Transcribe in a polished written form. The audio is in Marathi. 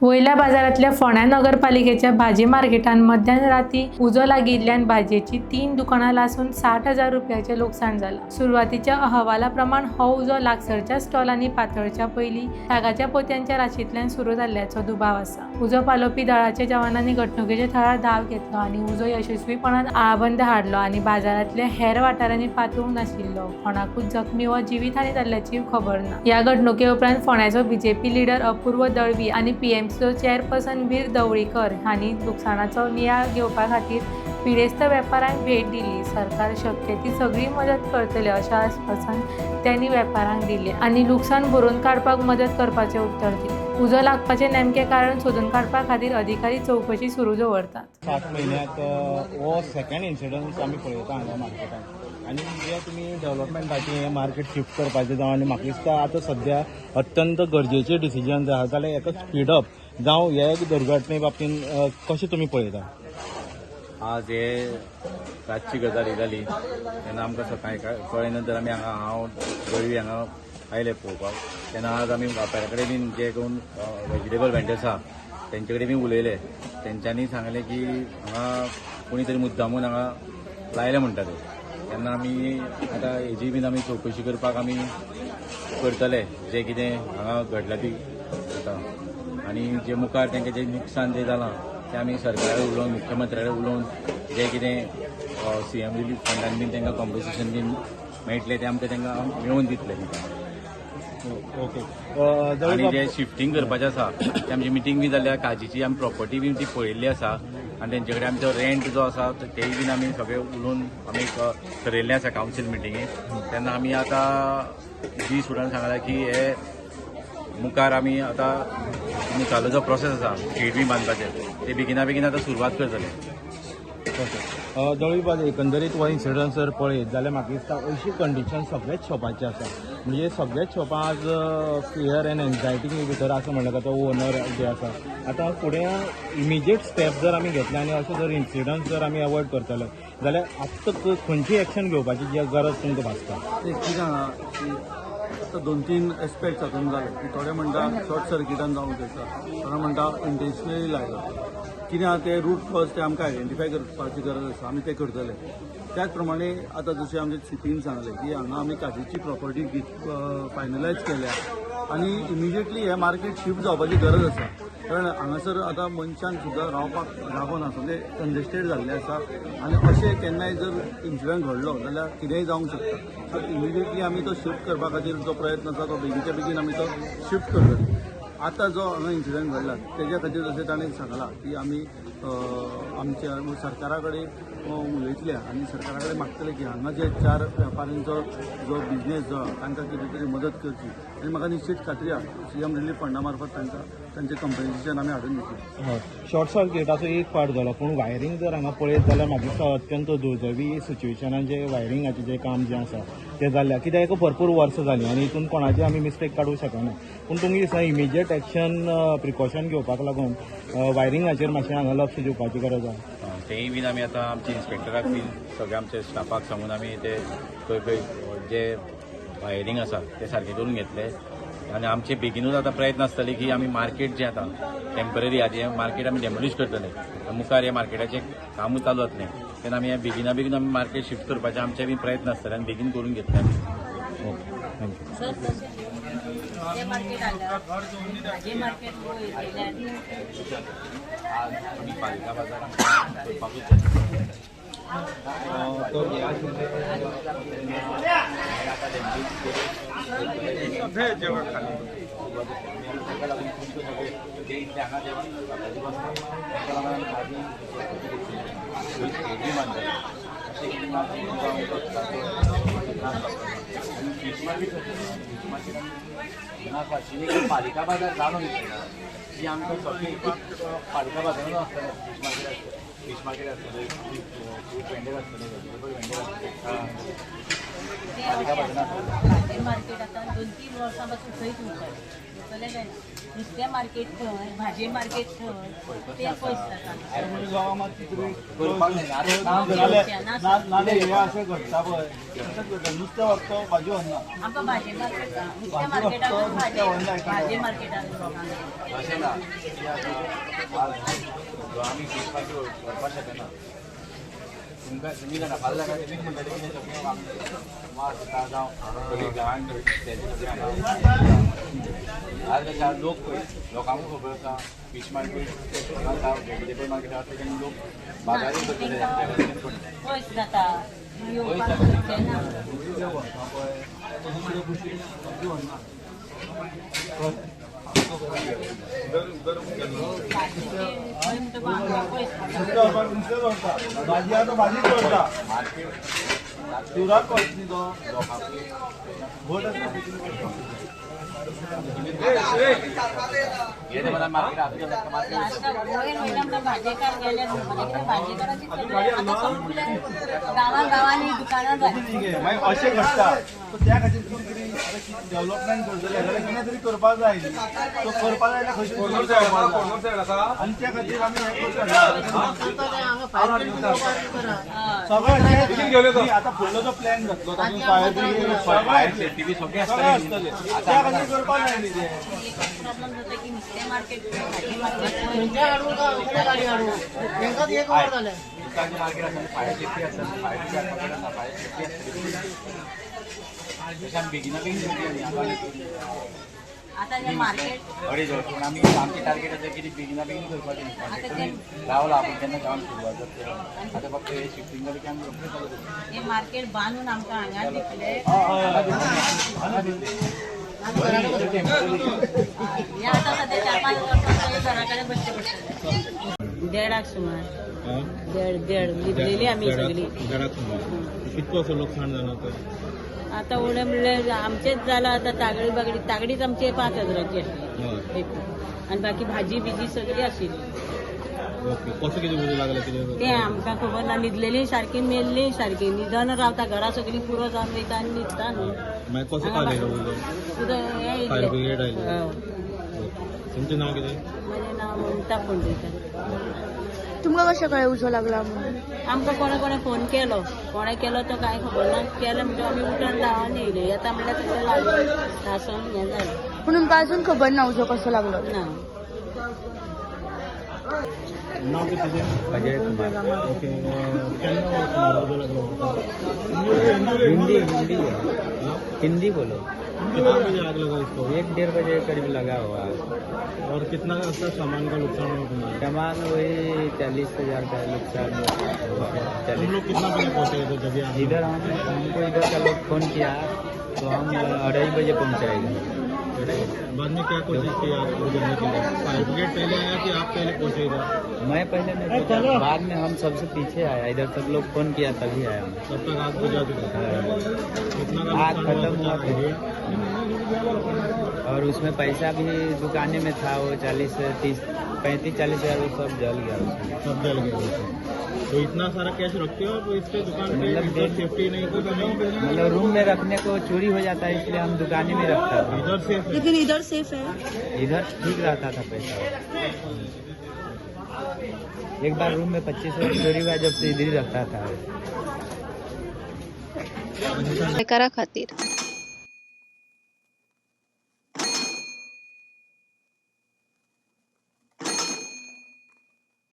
वयल्या बाजारातल्या फोंड्या नगरपालिकेच्या भाजी मार्केटान मध्यराती उजो लागिल्ल्यान भाजयेची 3 दुकानां लासून 60,000 रुपयाचे लुकसाण जाला। सुरवातीच्या अहवाला प्रमाण हो उजो लागसरच्या स्टॉलांनी पातळच्या पयलीं तागाच्या पोत्यांच्या राशींतल्यान सुरू जाल्ल्याचो दुबाव आसा। उजो पालोवपी दळाच्या जवानांनी घडणुकेच्या थळार धाव घेतलो आनी उजो यशस्वीपणान आळाबंद हाडलो आनी बाजारातल्या हेर वाठारांनी पातूंक नाशिल्लो। कोणाकूच जखमी वा जिवीतहानी जाल्ल्याची खबर ना। ह्या घडणुके उपरांत फोंड्याचो बीजेपी लीडर अपूर्व दळवी आनी पीएमसीचो चेअरपर्सन वीर दवळीकर हांणी लुकसाणाचो नियाळ घेवपा खातीर पिडेस्त वेपाऱ्यांक भेट दिली। सरकार शक्य ती सगळी मदत करतले अशें आश्वासन त्यांनी वेपाऱ्यांक दिलें आनी लुकसाण भरून काडपाक मदत करपाचें उतर दिलें। उजो लागपाचें नेमकें कारण सोदून काडपा खातीर अधिकारी चौकशी सुरू दवरतात। 7 म्हयन्यांत हो सेकंड इन्सिडंट आमी पळयता हांगा मार्केटान आनी जे तुमी डेव्हलपमेंटाचें हें मार्केट शिफ्ट करपाचें जावं आनी म्हाका दिसता आतां सद्या अत्यंत गरजेचें डिसिजन जाय जाल्यार हेका स्पीडअप जावं हे दुर्घटने बाबतीन कशें तुमी पळयता? आज हे रातची गजाली जाली तेन्ना आमकां सकाळी कळ्ळे नंतर आमी हांव गळवी हांगा आयले पळोवपाक। तेन्ना आज आमी व्यापाऱ्या कडेन बीन जे कोण वेजिटेबल वेंडर्स आहा तेंचे कडेन बी उलयले। तेंच्यांनी सांगलें की हांगा कोणी तरी मुद्दामून हांगा लायले म्हणटा ते। तेन्ना आमी आतां हेजी बीन आमी चवकशी करपाक आमी करतले जे कितें हांगा घडलां ती जाता आनी जे मुखार तेंकां जें नुकसान जें जालां तें आमी सरकारा कडेन उलोवन मुख्यमंत्र्या कडेन उलोवन जें कितें सीएम रिलीफ फंडान बीन तेंकां कॉम्पन्सेशन बीन मेळटलें तें आमकां तेंकां मेळोवन दितले तेंकां। ओके आनी जे शिफ्टिंग करपाचें आसा तें आमची मिटींग बी जाल्या काजीची आमी प्रॉपर्टी बीन ती पळयल्ली आसा आनी तेंचे कडेन आमचो रेंट जो आसा तेय बीन आमी सगळे उलोवन आमी ठरयल्लें आसा कावन्सील मिटिंगेक। तेन्ना आमी आतां जी स्टुडंट सांगला की हे मुखार आमी आतां चालू जो प्रोसेस आसा शेड बी बांदपाचें ते बेगिना बेगीन आतां सुरवात करतले। ओके दळवीबाज एकंदरीत हो इन्सिडंट जर पळयत जाल्यार म्हाका दिसता अशी कंडिशन सगळ्याच शॉपाची आसा म्हणजे सगळ्याच शॉपां आज फियर एंड एन्झायटी भितर आसा म्हणल्यार तो ओनर जे आसा। आतां फुडें इमिजिएट स्टेप जर आमी घेतले आनी अशे जर इन्सिडंट जर आमी अवॉयड करतले जाल्यार आतां खंयची एक्शन घेवपाची जी गरज तुमकां भासता? कितें आहा की आतां 2-3 एस्पेक्ट्स हातूंत जाले की थोडे म्हणटा शॉर्ट सर्किटान जावंक शकता, थोडे म्हणटा इंटेन्शनली लायला। कितें आहा ते रूट कॉज ते आमकां आयडेंटिफाय करपाची गरज आसा, आमी ते करतले। त्याच प्रमाणे आतां जशें आमच्या सिटीन सांगलें की हांगा आमी काजीची प्रॉपर्टी फायनलायज केल्या आनी इमिजिएटली हे मार्केट शिफ्ट जावपाची गरज आसा। कारण हांगासर आतां मनशांक सुद्दां रावपाक जागो ना, सगळे कंजेस्टेड जाल्ले आसा आनी अशें केन्नाय जर इन्सिडंट घडलो जाल्यार कितेंय जावंक शकता। सो इमिजिएटली आमी तो शिफ्ट करपा खातीर जो प्रयत्न आसा तो बेगीच्या बेगीन आमी तो शिफ्ट करतले। आतां जो हांगा इन्सिडंट घडला तेज्या खातीर जशें ताणें सांगलां की आमी आमच्या सरकारा कडेन उलयतले आनी सरकारा कडेन मागतले की हांगा जे 4 वेपाऱ्यांचो जो बिझनेस जो तांकां कितें तरी मदत करची आनी म्हाका निश्चित खात्री आसा सीएम रिलीफ फंडा मार्फत तांकां तांचें कंपन्सेशन आमी हाडून दितले। हय, शॉर्ट सर्किटाचो एक पार्ट जालो पूण वायरींग जर हांगा पळयत जाल्यार म्हाका दिसता अत्यंत दुर्दैवी सिच्युएशनान जे वायरिंगाचें जें काम जें आसा तें जाल्लें कित्याक भरपूर वर्सां जालीं आनी हितून कोणाची आमी मिस्टेक काडूंक शकना। पूण तुमकां दिसता इमिजिएट एक्शन प्रिकॉशन घेवपाक लागून वायरिंगाचेर मातशें हांगा लक्ष दिवपाची गरज आसा। तेय बीन आमी आतां आमच्या इन्स्पेक्टराक बीन सगळ्या आमच्या स्टाफाक सांगून आमी ते खंय खंय जे वायरिंग आसा ते सारकें करून घेतले आनी आमचे बेगीनूच आतां प्रयत्न आसतले की आमी मार्केट जें आतां टेम्पररी आहा जें मार्केट आमी डेमोलिश करतले मुखार हे मार्केटाचें कामूच चालू जातलें तेन्ना आमी बेगिना बेगीन आमी मार्केट शिफ्ट करपाचे आमचे बी प्रयत्न आसतले आनी बेगीन करून घेतले आमी। ओके, आमी पालिका बाजारांत करपाकूच पालिका बाजार जाणून जी आमकां सगळी पालिका बाजारान आसता फिश मार्केट असतले फ्रूट वेंडर असतले व्हेजिटेबल वेंडर असतले पालिका भाजी मार्केट आता 2-3 वर्षांपासून खंयच उरतले काय नुस्तें मार्केट खंय भाजी मार्केट खंय ते पयस जाता नाले हे असे घडटा पळय नुस्तें वागता भाजी व्हरना आमकां भाजी मार्केट नुस्तें मार्केटान भाजी मार्केटान अशें ना आमी फिश मार्केट व्हरपाक शकना तुमकां तुमी जाणा फाल जागा कितें म्हणटाले कितें सगळें मास जाता जावं सगळीं गांवांत तेजे खातीर हांगा आज कशें लोक पळय लोकांकूय खबर आसा फिश मार्केट आसा व्हेजिटेबल मार्केट आसा तेजेन लोक बाजारी करतले पयस जाता येवपाक शक्य ना नुस्तें व्हरता भाजी आतां भाजीच व्हरता शिवराक वचनी तो बोट येते मला मार्केट आजकाल मार्केट गोंयांत वयले आमकां भाजेकार गेले म्हणटा कितें भाजीकाराची आतां संपले गांवांनी दुकानां जाय मागीर अशें घडटा सो त्या खातीर कितें कितें डेव्हलपमेंट करतले जाल्यार कितें तरी करपाक जाय न्ही तो करपाक जाय जाल्यार खंयची आनी त्या खातीर आमी हें सगळें आतां फुडलो जो प्लॅन जातलो तातूंत फायर ब्रिगेड फायर सेफ्टी बी सगळें आसतलें त्या खातीर करपाक जाय न्ही तें प्रॉब्लेम जाता की नुस्तें मार्केट भाजी मार्केट दुकानचे मार्केट आसा फायर सेफ्टी आसा फायर सेफ्टी आसता फायर सेफ्टी आसता तशें आमी बेगिना बेगीन आतां जें मार्केट अडेज पूण आमी आमची टार्गेट आसा कितें बेगिना बेगीन करपाचें तुमी रावला आपूण केन्ना काम सुरवात जाता आतां फक्त हे शिफ्टिंग जालें की आमी रोखडें चालू करता हे मार्केट बांदून आमकां हांगा दितले हे आतां सध्या 4-5 वर्सां घरा कडेन बसचे पडटले 1.5 सुमार देड लिपलेली आमी सगळी कितको असो लुकसाण जाला तर आतां उणें म्हणल्यार आमचेच जाला आतां तागडीच आमचे 5,000ची आसली आनी बाकी भाजी बिजी सगळी आशिल्ली ओके कसो कितें उजो लागला कितें तें आमकां खबर ना न्हिदलेली सारकी मेल्ली सारकी न्हिदन रावता घरा सगळी पुरो जावन वयता आनी न्हिदता न्हू मागीर कसो पावलेलो उजो हे फायर ब्रिगेड आयली हय. तुमचें नांव कितें म्हजें नांव ममता पंडित तुमकां कशें कळ्ळें उजो लागला म्हणून आमकां कोणे फोन केलो कोणे केलो तो कांय खबर ना केलो म्हणजे आमी उठून धांवन येयले येता म्हणल्यार तितलें लागलें न्हासोन हें जालें पूण तुमकां अजून खबर ना उजो कसो लागलो ना नांव कितें तुजें अजय कुमार ओके केन्ना उजो लागलो हिंदी बोलो कितना बजे आग लगा इसको 1-1.5 बजे करीब लगा हुआ है और कितना का सामान का नुकसान हुआ तुम्हारा सामान वही 40,000 का नुकसान हुआ है तुम लोग कितना बजे पहुंचे थे जब यहाँ इधर हमको इधर का लोग फोन किया तो हम 2:30 बजे पहुँचाएंगे बाद में क्या कोशिश की आप गुजरने के लिए फायर ब्रिगेड पहले आया कि आप पहले पहुंचे इधर मैं पहले नहीं पहुंचा, बाद में हम सबसे पीछे आया इधर सब लोग फोन किया तभी आया हम तब तक आग बुझा चुका था कितना का आग नुकसान खत्म हुआ और उसमें पैसा भी दुकाने में था वो 35-40 हज़ार वो सब जल गया उसमें सब जल गया तो इतना सारा कैश रखते हो आप इस पे दुकान पे मतलब सेफ्टी नहीं तो नहीं मतलब रूम में रखने को चोरी हो जाता है इसलिए हम दुकाने में रखता था इधर सेफ है लेकिन इधर सेफ है इधर ठीक रहता था पैसा एक बार रूम में 25,000 चोरी हुआ जब से इधर ही रखता था करा खातीर